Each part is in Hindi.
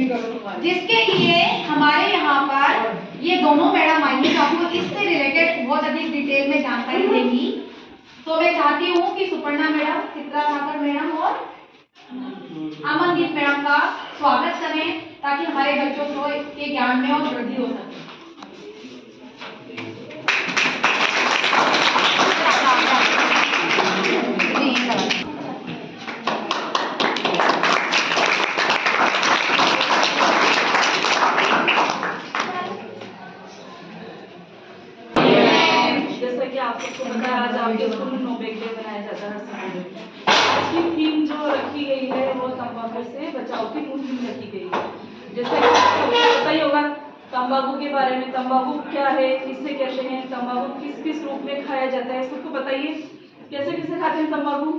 जिसके लिए हमारे यहाँ पर ये दोनों मैडम आई हैं, आपको इससे रिलेटेड बहुत अधिक डिटेल में जानकारी देंगी। तो मैं चाहती हूँ कि सुपर्णा मैडम, चित्रा ठाकर मैडम और अमनदीप मैडम का स्वागत करें, ताकि हमारे बच्चों को के ज्ञान में और वृद्धि हो सके। जैसा कि आप सबको पता है, आज आपके स्कूल में नो बैग डे मनाया जाता है हर सैटरडे। आज की थीम जो रखी गई है वो तंबाकू से बचाव की मुहिम रखी गई है। जैसा कि आपको पता ही होगा तंबाकू के बारे में, तंबाकू क्या है, किससे कहते हैं, तंबाकू किस किस रूप में खाया जाता है, सबको बताइए। कैसे कैसे खाते हैं तंबाकू,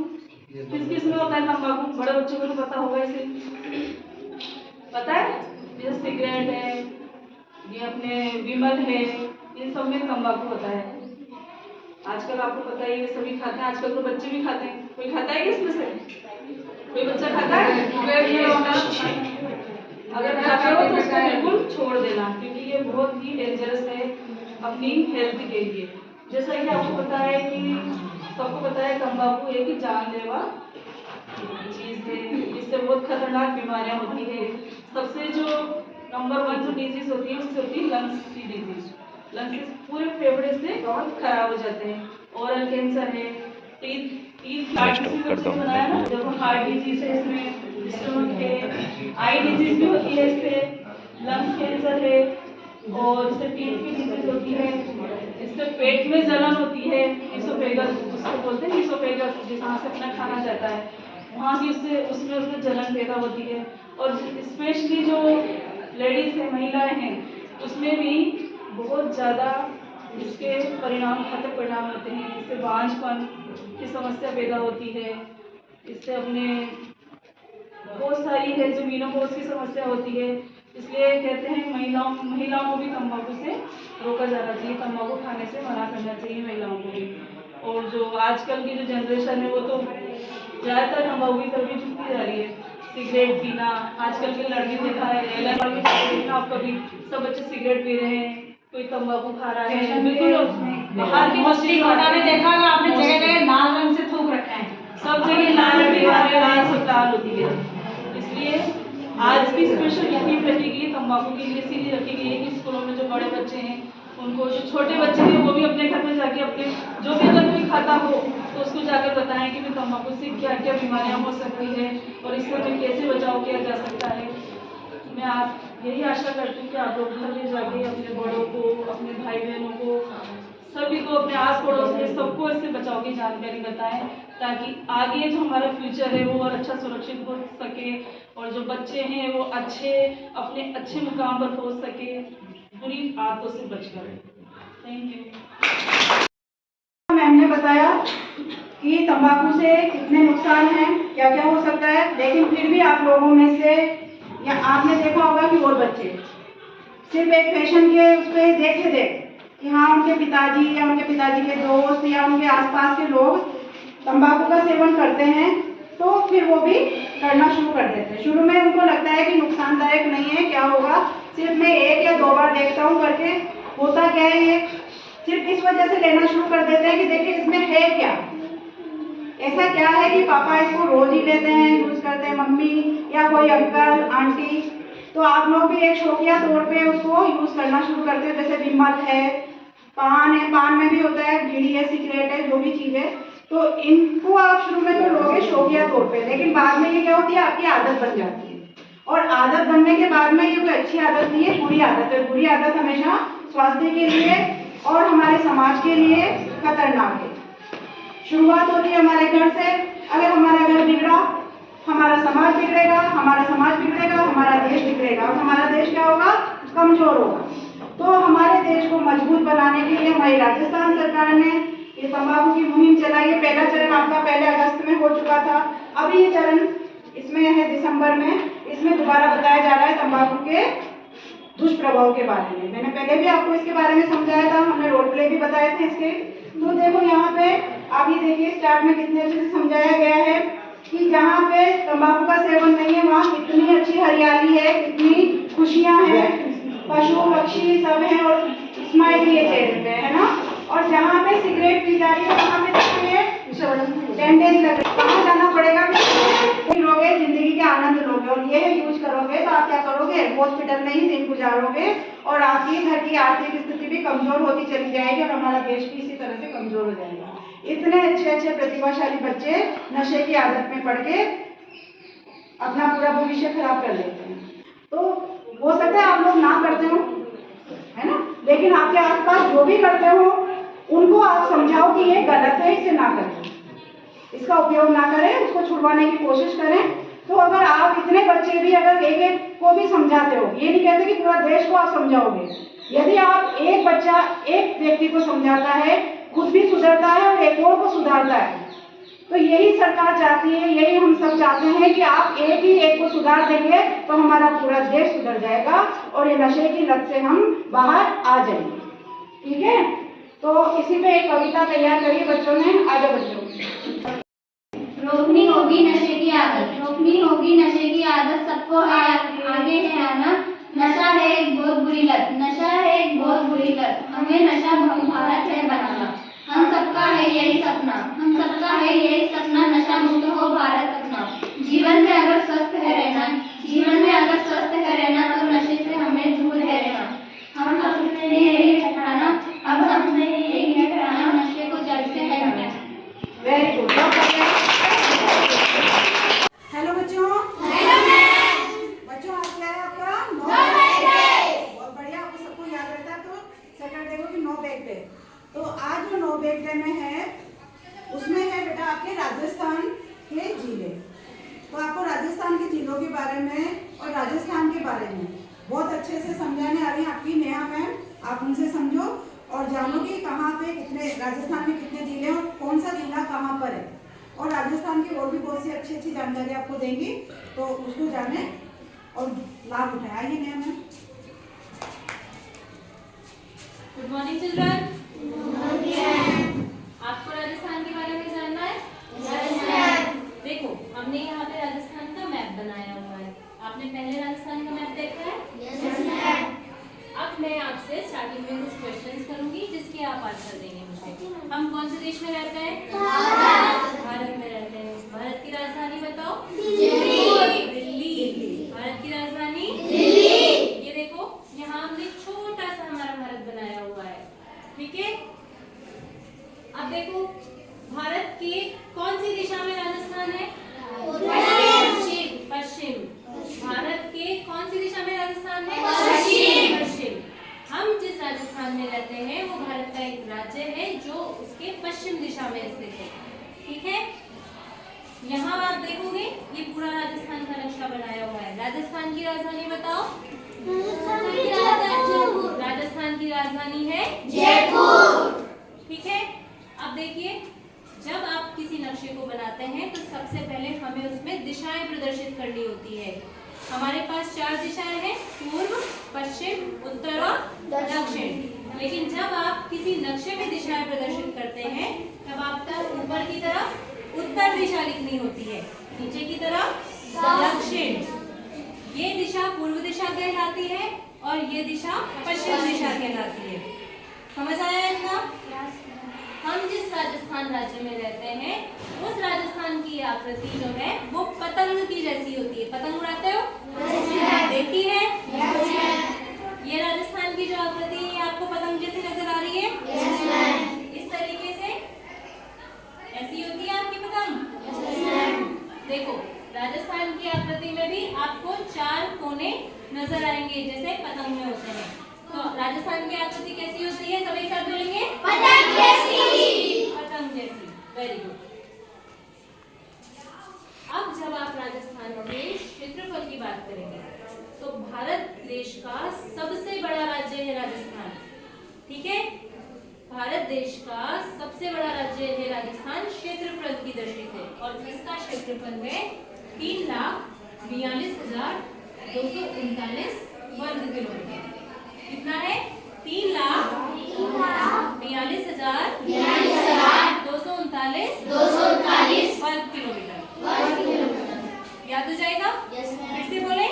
किस किस में होता है तंबाकू, बड़े बच्चों को तो पता होगा। इसे पता है, जैसे सिगरेट है, ये अपने विमल है, इन सब में तंबाकू होता है। आजकल आपको पता ही है, सभी खाते हैं, आजकल तो बच्चे भी खाते हैं। कोई खाता है इसमें से? कोई बच्चा खाता है? अगर खाते हो तो उसको बिल्कुल छोड़ देना, क्योंकि ये बहुत ही डेंजरस है अपनी हेल्थ के लिए। जैसा कि आपको पता है कि सबको पता है तंबाकू एक ही जानलेवा चीज है, इससे बहुत खतरनाक बीमारियां होती है। सबसे जो नंबर 1 जो डिजीज होती है उससे होती है लंग्स की डिजीज। लंग्स पूरे फेफड़े से बहुत खराब हो जाते हैं। ओरल कैंसर है, टीथ हार्ट डिजीज बनाया ना, जब हार्ट डिजीज है, इसमें स्टोन है, आई डिजीज भी होती है इससे, लंग्स कैंसर है, और इससे टीथ की डिजीज होती है, इससे पेट में जलन होती है, इसोफेगस उसको बोलते हैं, इसोफेगस जहाँ से अपना खाना जाता है वहाँ की उसमें जलन पैदा होती है। और स्पेशली जो लेडीज है, महिलाएं हैं, उसमें भी बहुत ज़्यादा इसके परिणाम, घातक परिणाम होते हैं। इससे बांझपन की समस्या पैदा होती है, इससे अपने बहुत सारी है जो मीनोपॉज की समस्या होती है। इसलिए कहते हैं महिलाओं को भी तंबाकू से रोका जाना चाहिए, तंबाकू खाने से मना करना चाहिए महिलाओं को भी। और जो आजकल की जो जनरेशन है वो तो ज़्यादातर तंबाकू की तरफ ही झुकती जा रही है। सिगरेट पीना, आजकल के लड़के देखा है, देखा आप कभी, सब बच्चे सिगरेट पी रहे हैं, कोई तंबाकू खा रहा है, बिल्कुल बाहर की मछली आपने देखा होगा, आपने जगह जगह लाल रंग से थूक रखा है, सब जगह लाल सत्ताल होती है। इसलिए आज की स्पेशल थीम रखी गई है तंबाकू के लिए, इसीलिए रखी गई है कि स्कूलों में जो बड़े बच्चे हैं उनको, जो छोटे बच्चे हैं वो भी अपने घर में जाके अपने जो भी अगर कोई खाता हो तो उसको जाकर बताएं कि भी तंबाकू से क्या क्या बीमारियां हो सकती है और इससे हमें कैसे बचाव किया जा सकता है। मैं आप यही आशा करती हूँ कि आप लोग घर में जाके अपने बड़ों को, अपने भाई बहनों को, सभी को, अपने आस पड़ोस में सबको इससे बचाव की जानकारी बताएं, ताकि आगे जो हमारा फ्यूचर है वो और अच्छा सुरक्षित हो सके और जो बच्चे हैं वो अपने अच्छे मुकाम पर पहुंच सके, बुरी आदतों से बचकर। Thank you. मैम ने बताया कि तंबाकू से कितने नुकसान हैं, क्या क्या हो सकता है, लेकिन फिर भी आप लोगों में से या आपने देखा होगा कि और बच्चे सिर्फ एक फैशन के उस पर देखे कि हाँ उनके पिताजी या उनके पिताजी के दोस्त या उनके आसपास के लोग तंबाकू का सेवन करते हैं तो फिर वो भी करना शुरू कर देते हैं। शुरू में उनको लगता है कि नुकसानदायक नहीं है, क्या होगा, सिर्फ मैं 1 या 2 बार देखता हूँ करके, होता क्या है, ये सिर्फ इस वजह से लेना शुरू कर देते हैं कि देखिए इसमें है क्या, ऐसा क्या है कि पापा इसको रोज ही लेते हैं, यूज करते हैं, मम्मी या कोई अंकल आंटी, तो आप लोग भी एक शौकिया तौर पे उसको यूज करना शुरू करते हो। जैसे विमल है, पान है, पान में भी होता है, बीड़ी है, सिगरेट है, जो भी चीज है, तो इनको आप शुरू में तो लोगे शौकिया तौर पे, लेकिन बाद में ये क्या होती है, आपकी आदत बन जाती है। और आदत बनने के बाद में ये कोई अच्छी आदत नहीं है, बुरी आदत है। बुरी आदत हमेशा स्वास्थ्य के लिए और हमारे समाज के लिए खतरनाक है। शुरुआत होती है हमारे घर से, अगर हमारा घर बिगड़ा हमारा समाज बिगड़ेगा, हमारा समाज बिगड़ेगा हमारा देश बिगड़ेगा, और हमारा देश क्या होगा, कमजोर होगा। तो हमारे देश को मजबूत बनाने के लिए हमारी राजस्थान सरकार ने ये तंबाकू की मुहिम चलाई है। पहला चरण आपका 1 अगस्त में हो चुका था, अभी ये चरण इसमें है दिसंबर में, इसमें दोबारा बताया जा रहा है तंबाकू के दुष्प्रभाव के बारे में। मैंने पहले भी आपको इसके बारे में समझाया था, हमने रोल प्ले भी बताए थे इसके। तो देखो यहाँ पे आप ये देखिए स्टार्ट में कितने अच्छे से समझाया गया है कि जहाँ पे तंबाकू का सेवन नहीं है वहाँ कितनी अच्छी हरियाली है, कितनी पंछियां हैं, पशु पक्षी सब हैं और स्माइल ये चेहरे पे है ना। और जहाँ पे सिगरेट पी जा रही है वहाँ पे देखिए बैंडेज लग रही है। कहाँ जाना पड़ेगा? पियोगे, जिंदगी के आनंद लोगे और ये यूज करोगे तो आप क्या करोगे? हॉस्पिटल में ही दिन गुजारोगे और आपकी घर की आर्थिक स्थिति भी कमजोर होती चली जाएगी और हमारा देश भी इसी तरह से कमजोर हो जाएगा। इतने अच्छे अच्छे प्रतिभाशाली बच्चे नशे की आदत में पड़ के अपना पूरा भविष्य खराब कर लेते हैं। तो हो सकता है आप लोग ना करते हो, है ना, लेकिन आपके आसपास जो भी करते हो उनको आप समझाओ कि ये गलत है, इसे ना करें, इसका उपयोग ना करें, उसको छुड़वाने की कोशिश करें। तो अगर आप इतने बच्चे भी अगर एक एक को भी समझाते हो, ये नहीं कहते कि पूरा देश को आप समझाओगे, यदि आप एक बच्चा एक व्यक्ति को समझाता है, खुद भी सुधरता है और एक और को सुधारता है, तो यही सरकार चाहती है, यही हम सब चाहते हैं कि आप एक ही एक को सुधार देंगे तो हमारा पूरा देश सुधर जाएगा और ये नशे की लत से हम बाहर आ जाएंगे। ठीक है, तो इसी पे एक कविता तैयार करिए बच्चों ने। आगे बच्चों। रोकनी होगी नशे की आदत, रोकनी होगी नशे की आदत, सबको है आगे है आना। नशा है एक बहुत बुरी लत, नशा है एक बहुत बुरी लत, हमें नशा भारत है बनाना। हम सबका है यही सपना, हम सबका है यही सपना, नशा मुक्त हो भारत अपना। जीवन में अगर स्वस्थ है रहना, जीवन में अगर स्वस्थ है रहना, तो नशे से हमें दूर है रहना। हम सबने यही हटाना, अब सबने यही हटाना, नशे को जड़ से है हटाना। Very good. हेलो बच्चों। बच्चों आज क्या है आपका? No bag day. बहुत बढ़िया, आपको सबको याद रहता है। तो सैटरडे को भी नो बैग डे। तो आज जो नो बैग डे में है उसमें है बेटा आपके राजस्थान के जिले। तो आपको राजस्थान के जिलों के बारे में और राजस्थान के बारे में बहुत अच्छे से समझाने आ रही है आपकी नेहा मैम। आप उनसे समझो और जानो कि कहाँ पे कितने, राजस्थान में कितने जिले हैं और कौन सा जिला कहाँ पर है। और राजस्थान की और भी बहुत सी अच्छी अच्छी जानकारी आपको देंगी, तो उसको जाने और लाभ उठाए। आइए Neha ma'am. Good morning children. आपको राजस्थान के बारे में जानना है? देखो, हमने यहाँ पे राजस्थान का मैप बनाया हुआ है। आपने पहले राजस्थान का मैप देखा है? अब मैं आपसे स्टार्टिंग में कुछ क्वेश्चंस करूंगी जिसके आप आंसर देंगे मुझे। हम कौन से देश में रहते हैं? भारत में रहते हैं। भारत की राजधानी बताओ। दिल्ली। भारत की राजधानी दिल्ली। ये देखो, यहाँ हमने छोटा सा हमारा भारत बनाया हुआ है। ठीक है, अब देखो भारत के कौन सी दिशा में राजस्थान है? पश्चिम। भारत के कौन सी दिशा में राजस्थान है? पश्चिम। हम जिस राजस्थान में रहते हैं वो भारत का एक राज्य है जो उसके पश्चिम दिशा में स्थित है। ठीक है, यहाँ आप देखोगे ये पूरा राजस्थान का नक्शा बनाया हुआ है। राजस्थान की राजधानी बताओ। राजस्थान की राजधानी है जयपुर। ठीक है, अब देखिए, जब आप किसी नक्शे को बनाते हैं तो सबसे पहले हमें उसमें दिशाएं प्रदर्शित करनी होती है। हमारे पास 4 दिशाएं हैं, पूर्व, पश्चिम, उत्तर और दक्षिण। लेकिन जब आप किसी नक्शे में दिशाएं प्रदर्शित करते हैं तब आपको ऊपर की तरफ उत्तर दिशा लिखनी होती है, नीचे की तरफ दक्षिण। ये दिशा पूर्व दिशा कहलाती है और ये दिशा पश्चिम दिशा कहलाती है। समझ आया इतना? हम जिस राजस्थान राज्य में रहते हैं उस राजस्थान की आकृति जो है वो पतंग की जैसी होती है। पतंग उड़ाते हो? देखी है? ये राजस्थान की जो आकृति है आपको पतंग जैसी नजर आ रही है? इस तरीके से ऐसी होती है आपकी पतंग। देखो, राजस्थान की आकृति में भी आपको 4 कोने नजर आएंगे जैसे पतंग में होते हैं। तो राजस्थान की आकृति कैसी होती है? सभी साथ बोलेंगे, पतंग जैसी। पतंग जैसी। Very good. अब जब आप राजस्थान के क्षेत्रफल की बात करेंगे तो भारत देश का सबसे बड़ा राज्य है राजस्थान। ठीक है, भारत देश का सबसे बड़ा राज्य है राजस्थान क्षेत्रफल की दृष्टि से, और इसका क्षेत्रफल है 3,42,239 वर्ग किलोमीटर। कितना है? 3,42,239 वर्ग किलोमीटर। याद हो जाएगा? फिर से बोले,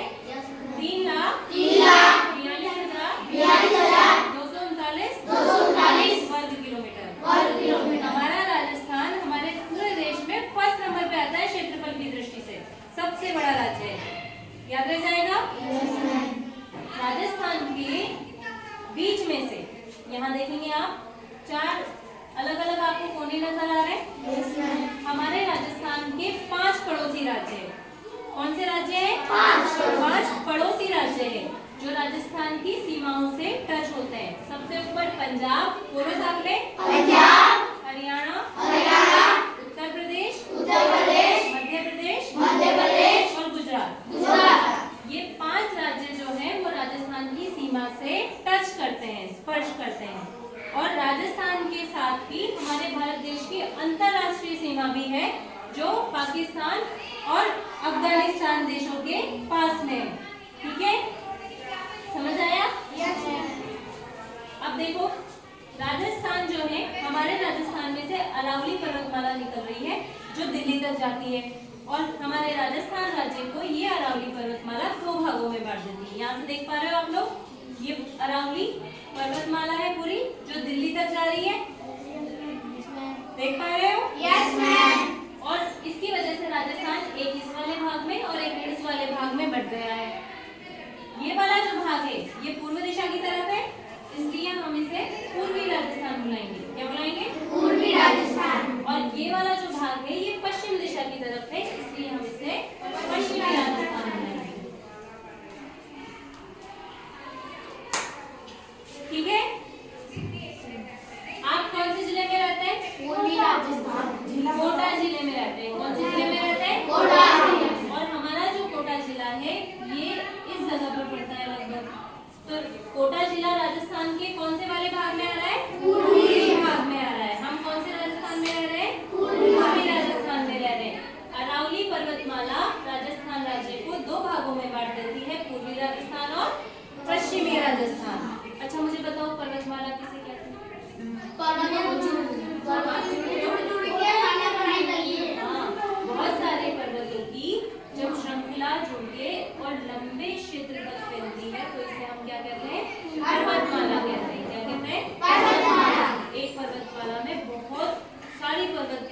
3,42,239 राजस्थान की सीमाओं से टच होते हैं। सबसे ऊपर पंजाब, बोलो साथ में, पंजाब, हरियाणा, हरियाणा, उत्तर प्रदेश, मध्य प्रदेश और गुजरात। ये 5 राज्य जो हैं वो राजस्थान की सीमा से टच करते हैं, स्पर्श करते हैं। और राजस्थान के साथ ही हमारे भारत देश की अंतरराष्ट्रीय सीमा भी है, जो पाकिस्तान और अफगानिस्तान देशों के पास में है। ठीक है, समझ आया? अब देखो, राजस्थान जो है, हमारे राजस्थान में से अरावली पर्वतमाला निकल रही है जो दिल्ली तक जाती है, और हमारे राजस्थान राज्य को ये अरावली पर्वतमाला 2 भागों में बांट देती है। यहाँ से देख पा रहे हो आप लोग, ये अरावली पर्वतमाला है पूरी, जो दिल्ली तक जा रही है, देख पा रहे हो? Yes ma'am. और इसकी वजह से राजस्थान एक इस वाले भाग में और एक इस वाले भाग में बट गया है। ये वाला जो भाग है ये पूर्व दिशा की तरफ है, इसलिए हम इसे पूर्वी राजस्थान बुलाएंगे। क्या बुलाएंगे? पूर्वी राजस्थान। और ये वाला जो भाग है ये पश्चिम दिशा की तरफ है, इसलिए हम इसे पश्चिमी राजस्थान बुलाएंगे। ठीक है, आप कौन से जिले में रहते हैं? पूर्वी राजस्थान, कोटा जिले में रहते हैं। कौन से जिले में रहते हैं? कोटा। और हमारा जो कोटा जिला है ये इस जगह पर पड़ता है लगभग। तो कोटा जिला राजस्थान के कौन से वाले भाग में आ रहा है? पूर्वी भाग में आ रहा है। हम कौन से राजस्थान में रह रहे हैं? पूर्वी राजस्थान में रह रहे हैं। अरावली पर्वतमाला राजस्थान राज्य को 2 भागों में बांट देती है, पूर्वी राजस्थान और पश्चिमी राजस्थान। अच्छा, मुझे बताओ पर्वतमाला किसे कहते हैं? बहुत सारे पर्वतों की जब श्रृंखला जुड़ के और लंबे क्षेत्र तक फैलती है तो इसे हम क्या कहते हैं? पर्वतमाला कहते हैं। क्या कहते हैं? पर्वतमाला। एक पर्वतमाला में बहुत सारी पर्वत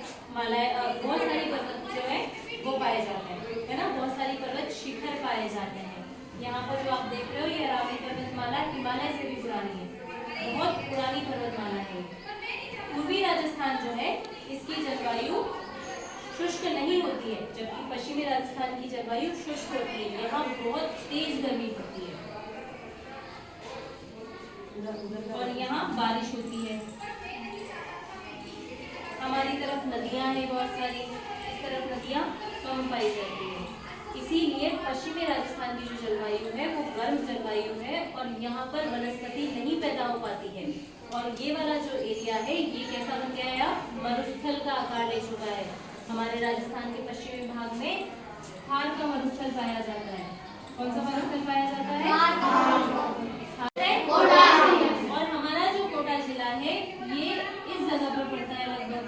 जो है वो पाए जाते हैं, है ना? बहुत सारी पर्वत शिखर पाए जाते हैं। यहाँ पर जो आप देख रहे हो ये अरावली पर्वतमाला हिमालय से भी पुरानी है, बहुत पुरानी पर्वतमाला है। पूर्वी राजस्थान जो है इसकी जलवायु शुष्क नहीं होती है, जबकि पश्चिमी राजस्थान की जलवायु शुष्क होती है। यहाँ बहुत तेज गर्मी पड़ती है और यहाँ बारिश होती है। हमारी तरफ नदियाँ हैं बहुत सारी, इस तरफ नदियाँ कम पाई जाती है। इसीलिए पश्चिमी राजस्थान की जो जलवायु है वो गर्म जलवायु है और यहाँ पर वनस्पति नहीं पैदा हो पाती है। और ये वाला जो एरिया है ये कैसा बन गया है? मरुस्थल का आकार ले चुका है। हमारे राजस्थान के पश्चिमी भाग में थार का मरुस्थल पाया जाता है। कौन सा मरुस्थल पाया जाता है? और हमारा जो कोटा जिला है ये इस जगह पर पड़ता है लगभग।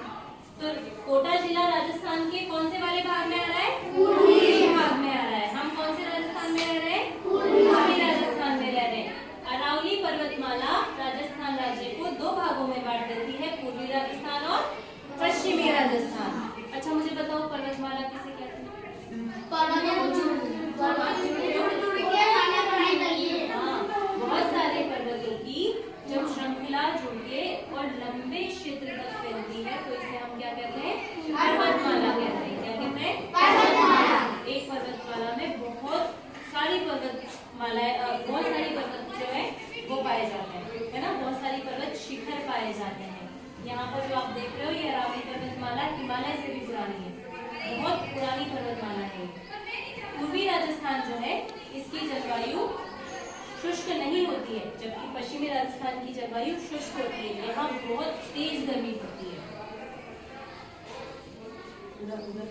तो कोटा जिला राजस्थान के कौन से वाले भाग में आ रहा है? पूर्वी भाग में आ रहा है। हम कौन से राजस्थान में रह रहे हैं? पूर्वी राजस्थान में रह रहे हैं। अरावली पर्वतमाला राजस्थान राज्य को 2 भागों में बांट देती है, पूर्वी राजस्थान और पश्चिमी राजस्थान। अच्छा, मुझे बताओ पर्वतमाला किसे कहते हैं? बहुत सारे पर्वतों की जब श्रृंखला जुड़ के और लंबे क्षेत्र तक फैलती है तो इसे हम क्या कहते हैं? पर्वतमाला कहते हैं। क्या कहते हैं? पर्वतमाला। एक पर्वतमाला में बहुत सारी पर्वत जो है वो पाए जाते हैं, है ना? बहुत सारी पर्वत शिखर पाए जाते हैं। यहाँ पर जो आप देख रहे हो ये अरावली पर्वतमाला हिमालय से भी पुरानी है, बहुत पुरानी पर्वतमाला है। पूर्वी राजस्थान जो है इसकी जलवायु शुष्क नहीं होती है, जबकि पश्चिमी राजस्थान की जलवायु शुष्क होती है। यहाँ बहुत तेज गर्मी पड़ती है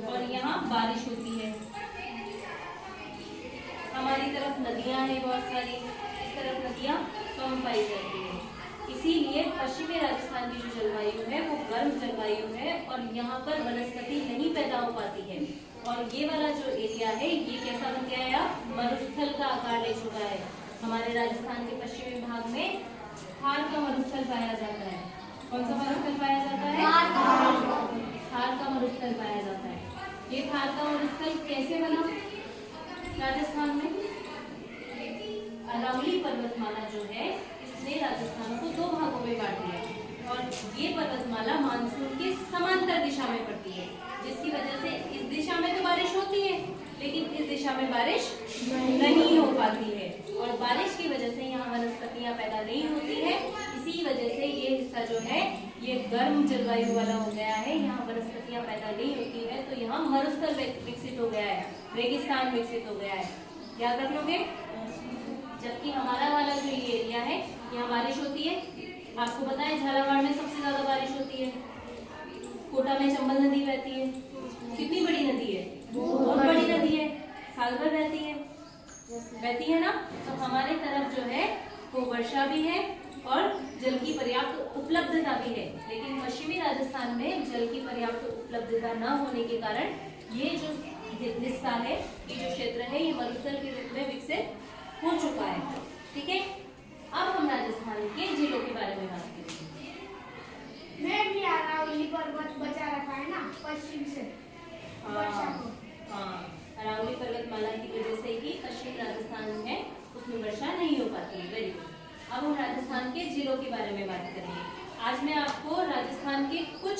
और यहाँ बारिश होती है। हमारी तरफ नदियाँ हैं बहुत सारी, इस तरफ नदियाँ कम पाई जाती है। इसीलिए पश्चिमी राजस्थान की जो जलवायु है वो गर्म जलवायु है और यहाँ पर वनस्पति नहीं पैदा हो पाती है। और ये वाला जो एरिया है ये कैसा बन गया है? मरुस्थल का आकार ले चुका है। हमारे राजस्थान के पश्चिमी भाग में थार का मरुस्थल पाया जाता है। कौन सा मरुस्थल पाया जाता है? थार का मरुस्थल पाया जाता है। ये थार का मरुस्थल कैसे बना राजस्थान में? अरावली पर्वतमाला जो है इसने राजस्थान को 2 भागों में बांट दिया और ये पर्वतमाला मानसून के समांतर दिशा में पड़ती है, जिसकी वजह से इस दिशा में तो बारिश होती है लेकिन इस दिशा में बारिश नहीं हो पाती है। और बारिश की वजह से यहाँ वनस्पतियाँ पैदा नहीं होती है, इसी वजह से ये हिस्सा जो है ये गर्म जलवायु वाला हो गया है, यहाँ वनस्पतियाँ पैदा नहीं होती है, तो यहाँ मरुस्थल विकसित हो गया है, रेगिस्तान विकसित हो गया है। याद रख लोगे। जबकि हमारा वाला जो ये एरिया है यहाँ बारिश होती है। आपको पता है झालावाड़ में सबसे ज्यादा बारिश होती है, कोटा में चंबल नदी बहती है, कितनी बड़ी नदी है, बहुत बड़ी नदी है, साल भर बहती है ना। तो हमारे तरफ जो है वो वर्षा भी है और जल की पर्याप्त उपलब्धता भी है, लेकिन पश्चिमी राजस्थान में जल की पर्याप्त उपलब्धता न होने के कारण ये जो हिस्सा है, ये जो क्षेत्र है, ये मरुस्थल के रूप में विकसित हो चुका है। ठीक है, अब हम राजस्थान के जिलों के बारे में बात करेंगे। मैं भी अरावली पर्वत बचा रखा है ना पश्चिम से। हाँ, अरावली पर्वतमाला की वजह से ही पश्चिम राजस्थान है उसमें वर्षा नहीं हो पाती है। Very good. अब हम राजस्थान के जिलों के बारे में बात करेंगे। आज मैं आपको राजस्थान के कुछ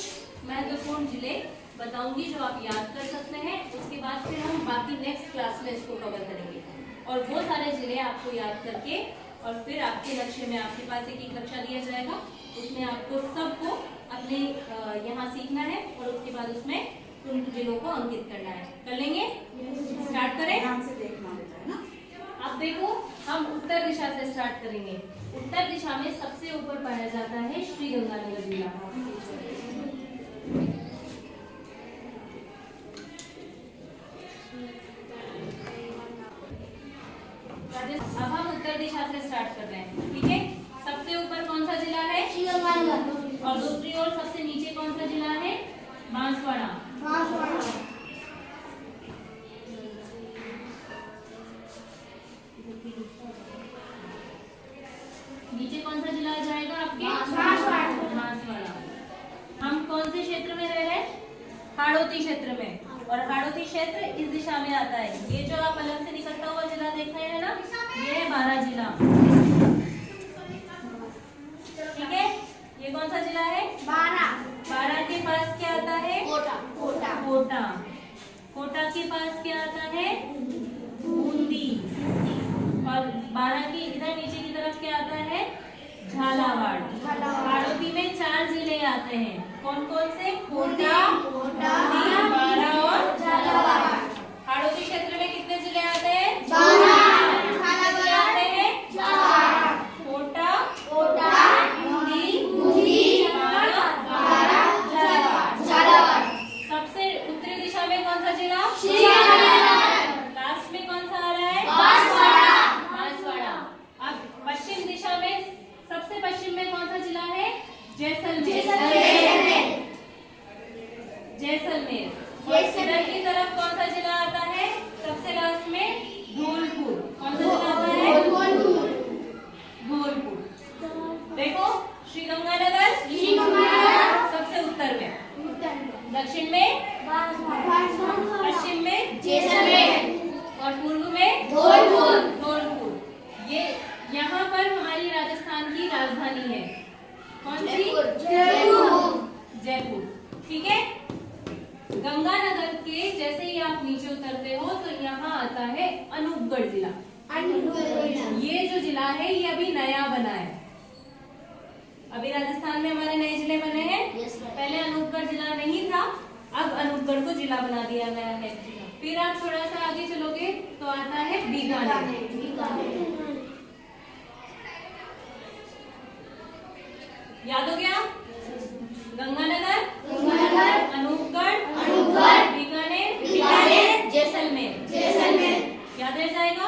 महत्वपूर्ण जिले बताऊंगी जो आप याद कर सकते हैं। उसके बाद फिर हम बाकी नेक्स्ट क्लास में इसको कवर करेंगे और वो सारे जिले आपको याद करके और फिर आपके नक्शे में आपके पास एक कक्षा दिया जाएगा, उसमें आपको सबको अपने यहाँ सीखना है और उसके बाद उसमें उन जिलों को अंकित करना है। कर लेंगे? स्टार्ट करें? ध्यान से देखना होता है ना। अब देखो, हम उत्तर दिशा से स्टार्ट करेंगे। उत्तर दिशा में सबसे ऊपर पाया जाता है श्री गंगानगर जिला। अब हम उत्तर दिशा से स्टार्ट कर रहे हैं। ठीक है, सबसे ऊपर कौन सा जिला है? और दूसरी ओर सबसे नीचे कौन सा जिला है? बांसवाड़ा। नीचे कौन सा जिला आ जाएगा आपके? बांसवाड़ा। हम कौन से क्षेत्र में रह रहे हैं? हाड़ौती क्षेत्र में, और हाड़ौती क्षेत्र इस दिशा में आता है। ये जो आप अलग से निकलता हुआ जिला देख रहे हैं ना, ये है बारा जिला। ठीक है, ये कौन सा जिला है? बारा के पास क्या आता है? कोटा। कोटा के पास क्या आता है? बूंदी। और बारा की इधर नीचे की तरफ क्या आता है? झालावाड़। हाड़ौती में 4 जिले आते हैं। कौन कौन से? कोटा, बारा और झालावाड़। हाड़ौती क्षेत्र में कितने जिले आते हैं? 12 जिले आते हैं। कोटा, बूंदी, बारा, झालावाड़। सबसे उत्तरी दिशा में कौन सा जिला? लास्ट में कौन सा आ रहा है? बांसवाड़ा। अब पश्चिम दिशा में सबसे पश्चिम में कौन सा जिला है? जैसलमेर। और इधर की तरफ कौन सा जिला आता है? सबसे लास्ट में धौलपुर। कौन सा जिला आता है? धौलपुर। देखो, श्रीगंगानगर सबसे उत्तर में, दक्षिण में, पश्चिम में और पूर्व में धौलपुर। ये यहाँ पर हमारी राजस्थान की राजधानी है। कौन सी? जयपुर। ठीक है, गंगानगर के जैसे ही आप नीचे उतरते हो तो यहाँ आता है अनूपगढ़ जिला। ये जो जिला है ये अभी नया बना है। अभी राजस्थान में हमारे नए जिले बने हैं। पहले अनूपगढ़ जिला नहीं था, अब अनूपगढ़ को जिला बना दिया गया है। फिर आप थोड़ा सा आगे चलोगे तो आता है बीकानेर। याद हो गया? गंगानगर, अनूपगढ़, बीकानेर, जैसलमेर। याद रह जाएगा?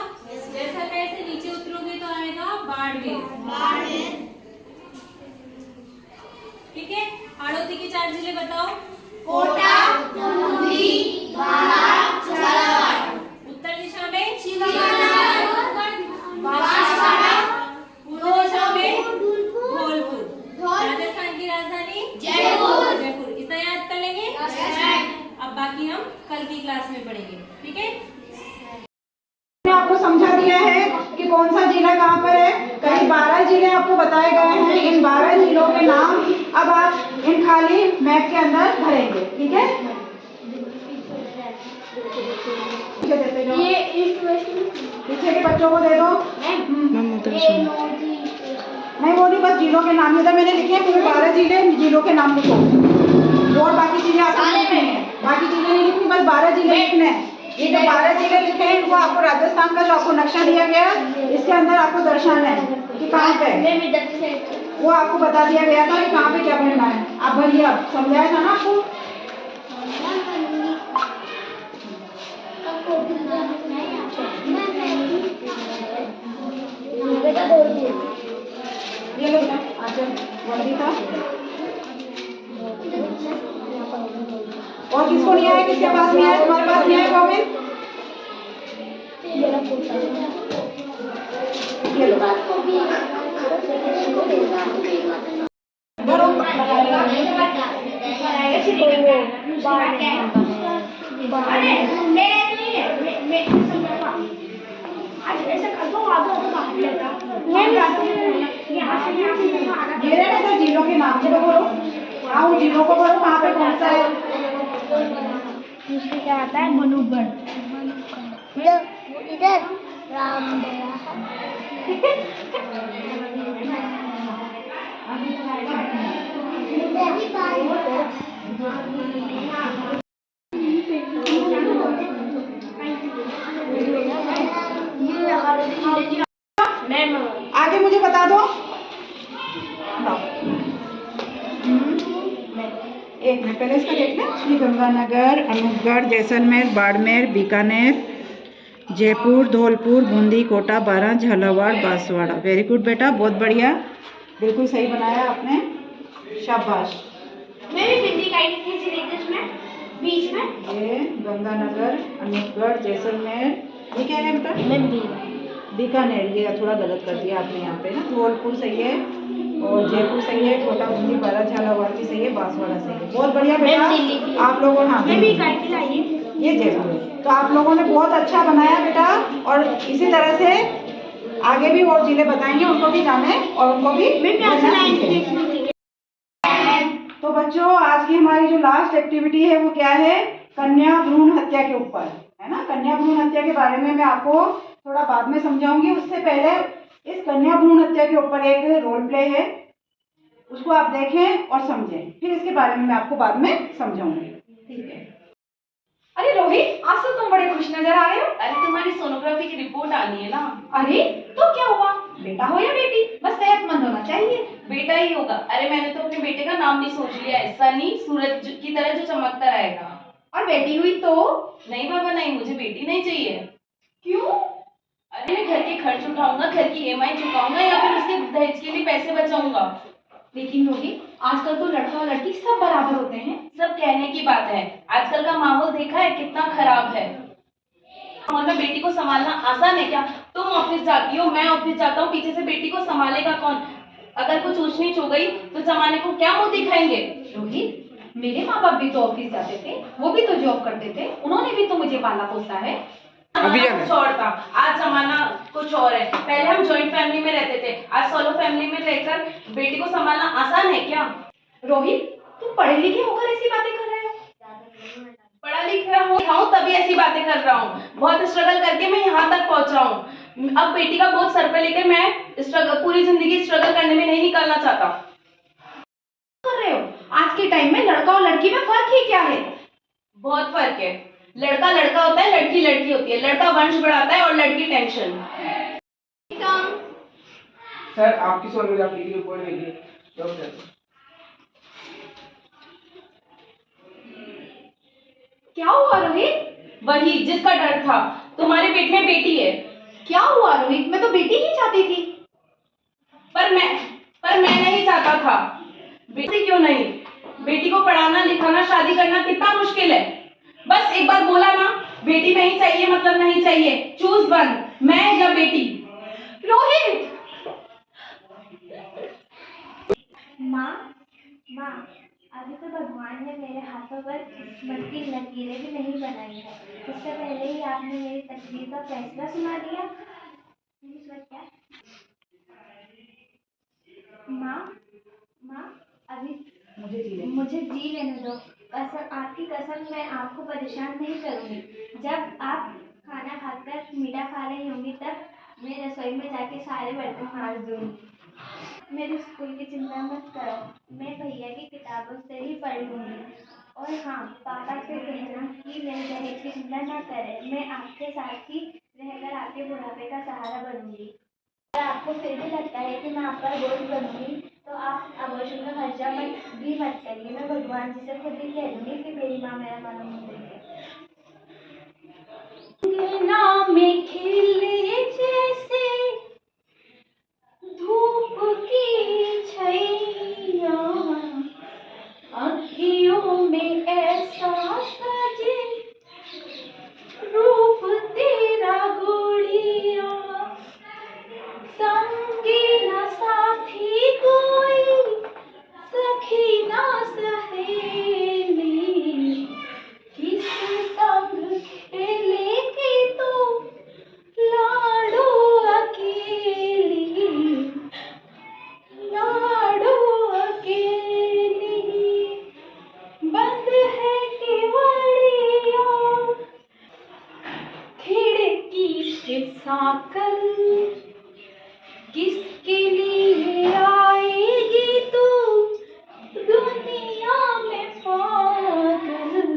जैसलमेर से नीचे उतरोगे तो आएगा बाड़मेर। ठीक है, हाड़ौती के 4 जिले बताओ। कोटा, उत्तर दिशा में पूर्व दिशा में धौलपुर। राजस्थान की राजधानी जयपुर। इतना याद कर लेंगे। अब बाकी हम कल की क्लास में पढ़ेंगे। ठीक है, मैंने आपको समझा दिया है कि कौन सा जिला कहाँ पर है। करीब 12 जिले आपको बताए गए हैं। इन 12 जिलों के नाम अब आप इन खाली मैप के अंदर भरेंगे। ठीक है, पीछे देते जाओ। ये ईस्ट वेस्ट पीछे के बच्चों को दे दो। प्रदर्शन। नहीं वो नहीं, बस जिलों के नाम इधर मैंने लिखे हैं पूरे 12 जिलों के नाम लिखो, और बाकी चीजें आपको लिखनी है, बाकी चीजें नहीं लिखनी, बस 12 जिले लिखने हैं। ये जो 12 जिले लिखे हैं वो आपको राजस्थान का जो आपको नक्शा दिया गया है इसके अंदर आपको दर्शाना है कि कहाँ पे, वो आपको बता दिया गया था कि कहाँ पे क्या भरना है। आप भरिए, अब समझाया था ना आपको। ये लो आचल वर्दी था। और किसको नहीं आया, किसके पास नहीं आया, तुम्हारे पास नहीं आया गोविंद? ये लो ये रहे ना जिलों के नाम चलो बोलो। हाँ उन जिलों को बोलो कहाँ पे कौन सा है। दूसरी क्या आता है, मनुगढ़, इधर रामगढ़। आगे मुझे बता दो। एक मिनट पहले इसका देख लें। श्री गंगानगर, अनूपगढ़, जैसलमेर, बाड़मेर, बीकानेर, जयपुर, धौलपुर, बूंदी, कोटा, बारां, झालावाड़, बांसवाड़ा। वेरी गुड बेटा, बहुत बढ़िया, बिल्कुल सही बनाया आपने, शाबाश। मैं भी बिंदी काटी थी सिलेबस में बीच में। ये गंगानगर, अनूपगढ़, जैसलमेर, ये क्या है बेटा? बीकानेर, ये थोड़ा गलत कर दिया आपने यहाँ पे ना। धौलपुर सही है, और जयपुर सही है, कोटा, बूंदी, बारां, झालावाड़ भी सही है, बांसवाड़ा सही है। बहुत बढ़िया बेटा आप लोगों ने। हाँ ये जयपुर है। तो आप लोगों ने बहुत अच्छा बनाया बेटा, और इसी तरह से आगे भी और जिले बताएंगे, उनको भी जाने और उनको भी भरना सीखें। तो बच्चों आज की हमारी जो लास्ट एक्टिविटी है वो क्या है, कन्या भ्रूण हत्या के ऊपर है ना। कन्या भ्रूण हत्या के बारे में मैं आपको थोड़ा बाद में समझाऊंगी। उससे पहले इस कन्या भ्रूण हत्या के ऊपर एक रोल प्ले है, उसको आप देखें और समझें, फिर इसके बारे में मैं आपको बाद में समझाऊंगी, ठीक है। अरे रोहित, आज तो तुम बड़े खुश नजर आ रहे हो। अरे तुम्हारी सोनोग्राफी की रिपोर्ट आनी है ना। अरे तो क्या हुआ, बेटा हो या बेटी, बस सेहतमंद होना चाहिए। बेटा ही होगा। अरे मैंने तो अपने बेटे का नाम भी सोच लिया है, सनी, सूरज की तरह जो चमकता रहेगा। और बेटी हुई तो? नहीं बाबा नहीं, मुझे बेटी नहीं चाहिए। क्यों? अरे मैं घर के खर्च उठाऊंगा, घर की EMI चुकाऊंगा, या फिर उसके दहेज के लिए पैसे बचाऊंगा। लेकिन रोहित, आजकल तो लड़का और लड़की सब बराबर होते हैं। सब कहने की बात है, आजकल का माहौल देखा है कितना खराब है। माहौल में बेटी को संभालना आसान है क्या? तुम ऑफिस जाती हो, मैं ऑफिस जाता हूँ, पीछे से बेटी को संभालेगा कौन? अगर कुछ ऊंच नीच हो गई तो जमाने को क्या मुंह दिखाएंगे? रोहित, मेरे माँ बाप भी तो ऑफिस जाते थे, वो भी तो जॉब करते थे, उन्होंने भी तो मुझे पाला पोसा है। अभी कुछ और था, आज जमाना कुछ और है। पहले हम जॉइंट फैमिली में रहते थे, आज सोलो फैमिली में रहकर बेटी को संभालना आसान है क्या? रोहित, तुम पढ़े लिखे होकर ऐसी बातें कर रहे हो? पढ़ा लिखा हूँ तभी ऐसी बातें कर रहा हूँ। बहुत स्ट्रगल करके मैं यहाँ तक पहुँचा हूँ। अब बेटी का बोझ सर पे लेकर मैं पूरी जिंदगी स्ट्रगल करने में नहीं निकालना चाहता। कर रहे हो? आज के टाइम में लड़का और लड़की में फर्क ही क्या है? बहुत फर्क है। लड़का लड़का होता है, लड़की लड़की होती है। लड़का वंश बढ़ाता है और लड़की टेंशन। सर आपकी सोनोग्राफी की रिपोर्ट देखिए डॉक्टर। क्या हुआ रोहित? वही जिसका डर था, तुम्हारे पेट में बेटी है। क्या हुआ रोहित? मैं तो बेटी ही चाहती थी। पर मैं नहीं चाहता था। बेटी क्यों नहीं? बेटी को पढ़ाना लिखाना शादी करना कितना मुश्किल है। बस एक बार बोला ना, बेटी नहीं चाहिए मतलब नहीं चाहिए। चूज वन, मैं या बेटी। रोहित! माँ, अभी तो भगवान ने मेरे हाथों पर किस्मत की लकीरें भी नहीं बनाई है। इससे पहले ही आपने मेरी तकदीर का फैसला सुना दिया। माँ, अभी मुझे जी लेने दो। कसम, आपकी कसम, मैं आपको परेशान नहीं करूँगी। जब आप खाना खाकर मीठा खा रही होंगी तब मैं रसोई में जाके सारे बर्तन मांज दूंगी। मेरे स्कूल की चिंता मत करो, मैं भैया की किताबों से ही पढ़ लूंगी। और हाँ, पापा से कहना कि मेरे दहेज की चिंता न करें, मैं आपके साथ ही रहकर आपके बुढ़ापे का सहारा बनूंगी। अगर आपको फिर भी लगता है कि मैं आप पर बोझ बनूंगी तो आप अबॉर्शन का खर्चा मत करिए। मैं भगवान जी से खुद ही कह दूंगी कि मेरी माँ मेरा मानो देंगे। में खिले जैसे धूप की छैया, अखियों में ऐसा सजे रूप तेरा गोरिया, संगी न साथी कोई, सखी न सहेली, किस संग खेलेगी तू लाडो अकेली, लाडो अकेली। बंद है केवड़िया, खिड़की से साकल, किसके लिए आएगी तू दुनिया में पागल,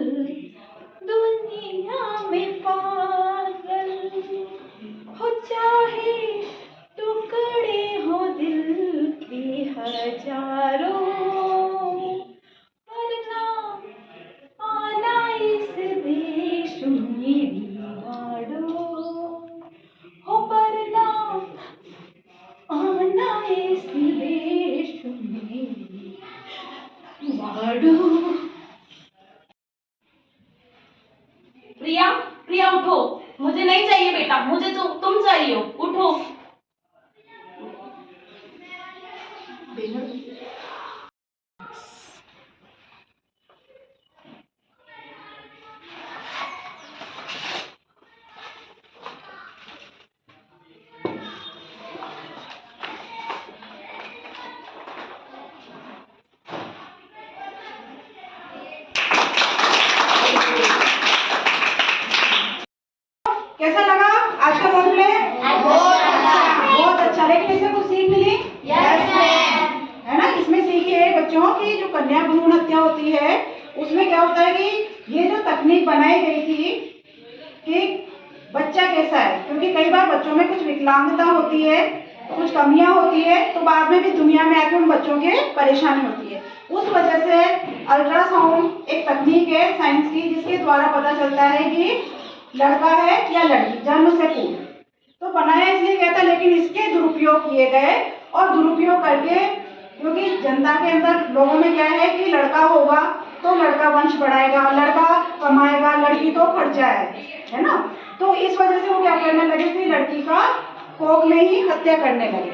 दुनिया में पागल। हो चाहे टुकड़े हो दिल के हजारों, वरना आना इस देश में लाडो, हो वरना आना इस देश में लाडो। प्रिया, प्रिया उठो, मुझे नहीं चाहिए बेटा, मुझे तो तुम चाहिए, उठो। कैसा लगा आज का रोल प्ले? बहुत अच्छा। लेकिन इससे कुछ सीख मिली? है ना? इसमें सीख ये है बच्चों की जो कन्या भ्रूण हत्या होती है उसमें क्या होता है कि ये जो तकनीक बनाई गई थी कि बच्चा कैसा है, क्योंकि कई बार बच्चों में कुछ विकलांगता होती है, कुछ कमियां होती है, तो बाद में भी दुनिया में आके उन बच्चों के परेशानी होती है। उस वजह से अल्ट्रासाउंड एक तकनीक है साइंस की जिसके द्वारा पता चलता है कि लड़का है या लड़की जन्म से पूर्व। तो बनाया इसलिए गया था, लेकिन इसके दुरुपयोग किए गए और दुरुपयोग करके, क्योंकि जनता के अंदर लोगों में क्या है कि लड़का होगा तो लड़का वंश बढ़ाएगा, लड़का कमाएगा, लड़की तो खर्चा है ना? तो इस वजह से वो क्या करने लगे कि लड़की का कोख में ही हत्या करने लगे,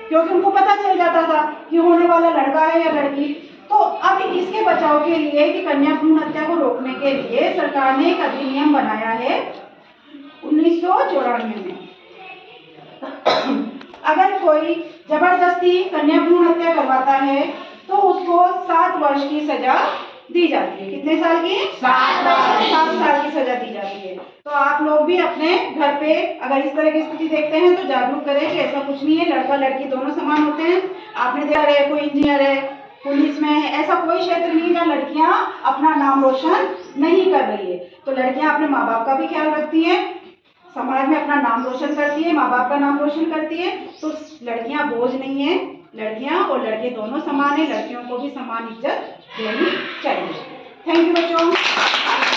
क्योंकि उनको पता चल जाता था कि होने वाला लड़का है या लड़की। तो अब इसके बचाव के लिए कि कन्या भ्रूण हत्या को रोकने के लिए सरकार ने एक अधिनियम बनाया है 1994 में। अगर कोई जबरदस्ती कन्या भ्रूण हत्या करवाता है तो उसको 7 वर्ष की सजा दी जाती है। कितने साल की? 7 साल की सजा दी जाती है। तो आप लोग भी अपने घर पे अगर इस तरह की स्थिति देखते हैं तो जागरूक करें कि ऐसा कुछ नहीं है, लड़का लड़की दोनों समान होते हैं। आपने देखा है कोई इंजीनियर है, पुलिस में है, ऐसा कोई क्षेत्र नहीं जहाँ लड़कियां अपना नाम रोशन नहीं कर रही है। तो लड़कियां अपने माँ बाप का भी ख्याल रखती हैं, समाज में अपना नाम रोशन करती है, माँ बाप का नाम रोशन करती है। तो लड़कियां बोझ नहीं है, लड़कियां और लड़के दोनों समान है, लड़कियों को भी समान इज्जत देनी चाहिए। थैंक यू बच्चों।